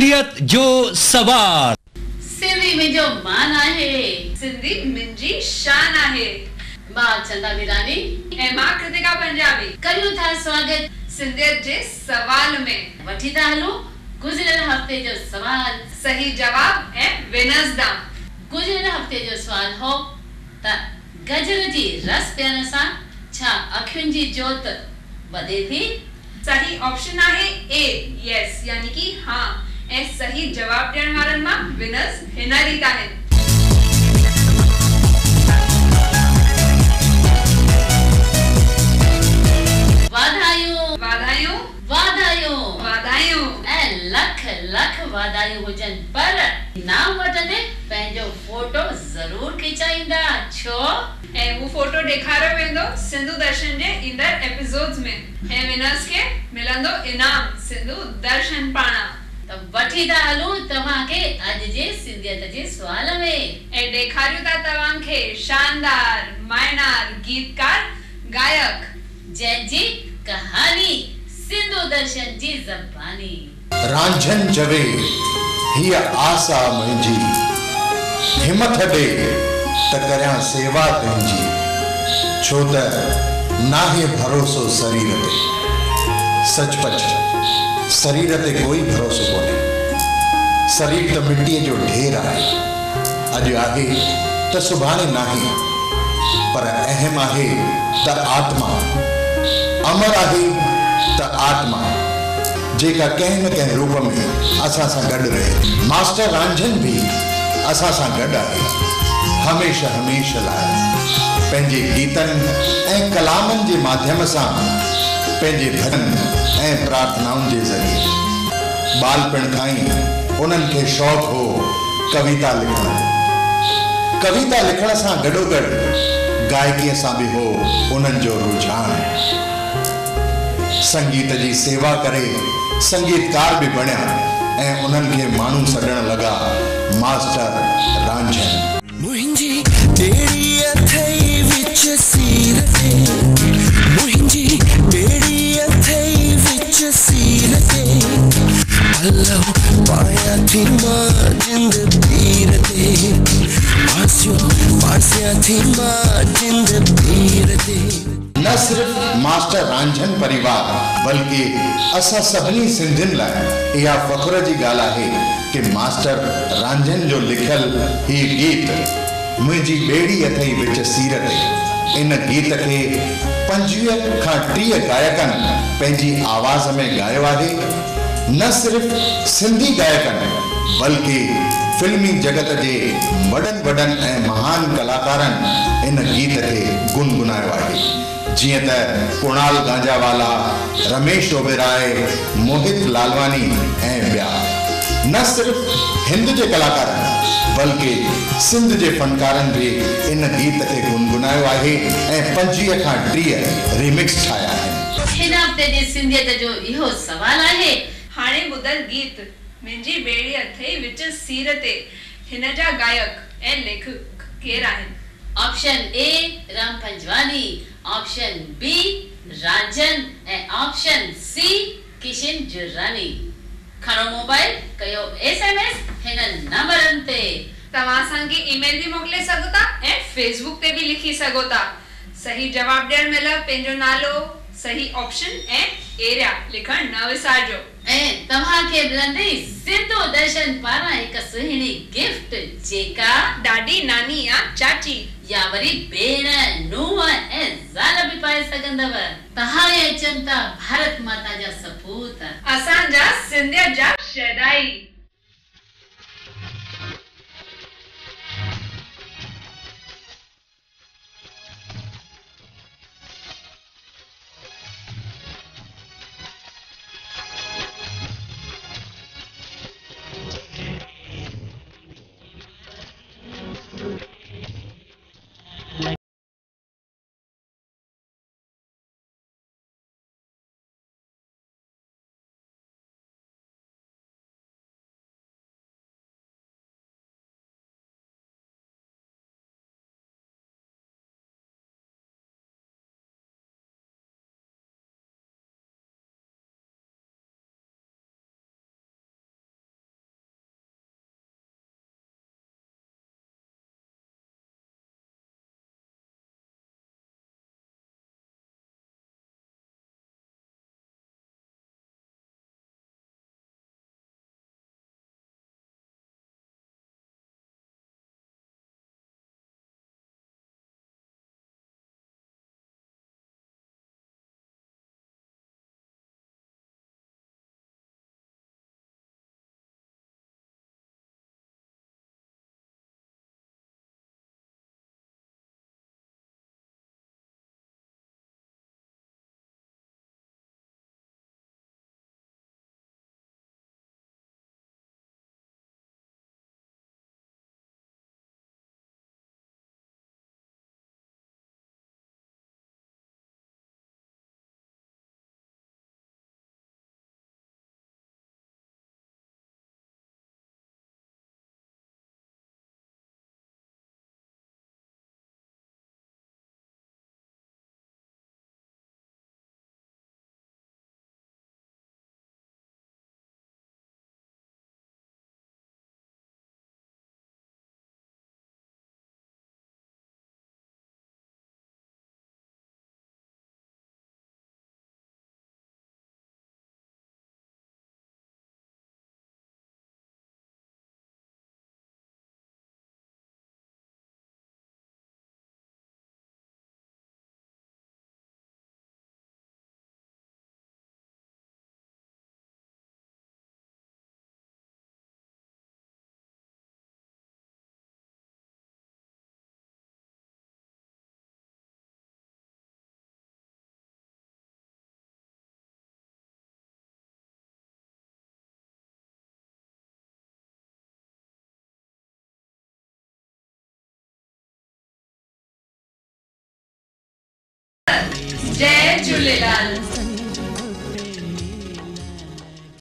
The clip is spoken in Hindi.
सिंधियत जो सवाल। सिंधी में जो मान आहे, सिंधी मुंहिंजी शान आहे। मां चंदा वीरानी ऐं मां कृतिका पंजाबी करियूं था स्वागत सिंधियत जे सवाल में। वठी था हलूं गुज़िरियल हफ़्ते जो सवाल सही जवाब ऐं विनर्स ॾांहुं। गुज़िरियल हफ़्ते जो सवाल हो त गजर जी रस पीअण सां छा अखियुनि जी जोत वधे थी? सही ऑप्शन आहे ए, यस, यानी कि हाँ। ऐं सही जवाब ॾियण वारनि मां विनर्स हिन रीत आहिनि। वाधायूं वाधायूं वाधायूं वाधायूं ऐं लख लख वाधायूं हुजनि, पर इनाम वठंदे पंहिंजो फोटो ज़रूर खिचाईंदा। छो? ऐं हू फोटो ॾेखारियो वेंदो सिंधु दर्शन जे ईंदड़ एपिसोड्स में ऐं विनर्स खे मिलंदो इनाम सिंधु दर्शन पारां। त वठी था हलूं तव्हांखे अॼु जे सिंधियत जे सुवाल में ऐं ॾेखारियूं था तव्हांखे शानदार मायनार गीतकार गायक जंहिंजी कहानी सिंधु दर्शन जी ज़बानी। रांझन चवे हीअ आसा मुंहिंजी, हिमथ ॾे त करियां सेवा तुंहिंजी, छो त नाहे भरोसो शरीर ते। सचपच शरीर ते कोई भरोसो कोन्हे। शरीर त मिटीअ जो ढेर आहे, अॼु आहे त सुभाणे नाहे, पर अहम आहे त आत्मा, अमर आहे त आत्मा जेका कंहिं न कंहिं रूप में असां सां गॾु रहे। मास्टर रांझन भी असां सां गॾु आहे, हमेशह हमेशह लाइ पंहिंजे गीतनि ऐं कलामनि जे माध्यम सां, पंहिंजे भजन ऐं प्रार्थनाउनि जे ज़रिए। बालपण खां ई उन्हनि खे शौक़ु हो कविता लिखण। कविता लिखण सां गॾोगॾु गायकीअ सां बि हो उन्हनि जो रुझान। संगीत जी सेवा करे संगीतकार भी बणिया ऐं उन्हनि खे माण्हू सॾण लॻा मास्टर रांझन। मुंहिंजी टेड़ी अथई विच सीर ते, मुंहिंजी टेड़ी अथई विच सीर ते, पल्लव पाया थी मां जिंद पीर ते, पासिया थी मां जिंद पीर ते। न सिर्फ मास्टर रांझन परिवार बल्कि असां सभिनी सिंधियुनि लाइ इहा फ़ख्र जी ॻाल्हि आहे कि मास्टर रांझन जो लिखियल ही गीत मुंहिंजी ॿेड़ी अथई विच सीर ते, इन गीत खे 25 खां 30 गायकनि पंहिंजी आवाज़ में ॻायो आहे। न सिर्फ सिंधी गायकनि बल्कि फिल्मी जगत जे वॾनि ऐं महान कलाकारनि इन गीत खे गुनगुनायो आहे, जीअं त कुणाल गांजावाला, रमेश ओबेराय, मोहित लालवानी ऐं ॿिया। न सिर्फ हिंद जे कलाकारनि बल्कि सिंध जे फनकारनि भी इन गीत खे गुनगुनायो आहे ऐं 25 खां 30 रिमिक्स ठाहिया आहिनि। हिन हफ़्ते जी सिंधियत जो इहो सवाल आहे, हाणे ॿुधल गीत मुंहिंजी ॿेड़ी अथई विच सीर ते, हिन जा गायक ऐं लेखक केर आहिनि? Option A Ram Panjwani, option B Ranjhan ऐं ऑप्शन सी किशन जुर्रानी। खणो मोबाइल, कयो SMS हिन नंबरनि ते। तव्हां असांखे ईमेल भी मोकिले सघो था ऐं फेसबुक ते भी लिखी सघो था। सही जवाब ॾियण महिल पंहिंजो नालो, सही ऑप्शन ऐं एरिया लिखण न विसारजो। ऐं तव्हांखे मिलंदी सिंधु दर्शन पारां हिकु सुहिणी गिफ्ट, जेका ॾाढी नानी या चाची या वरी भेण, नूंहं ऐं ज़ाल भी पाए सघंदव। तहारे अचनि था भारत माता जा सपूत, असांजा सिंधियत जा शहदाई। जय झूलेलाल।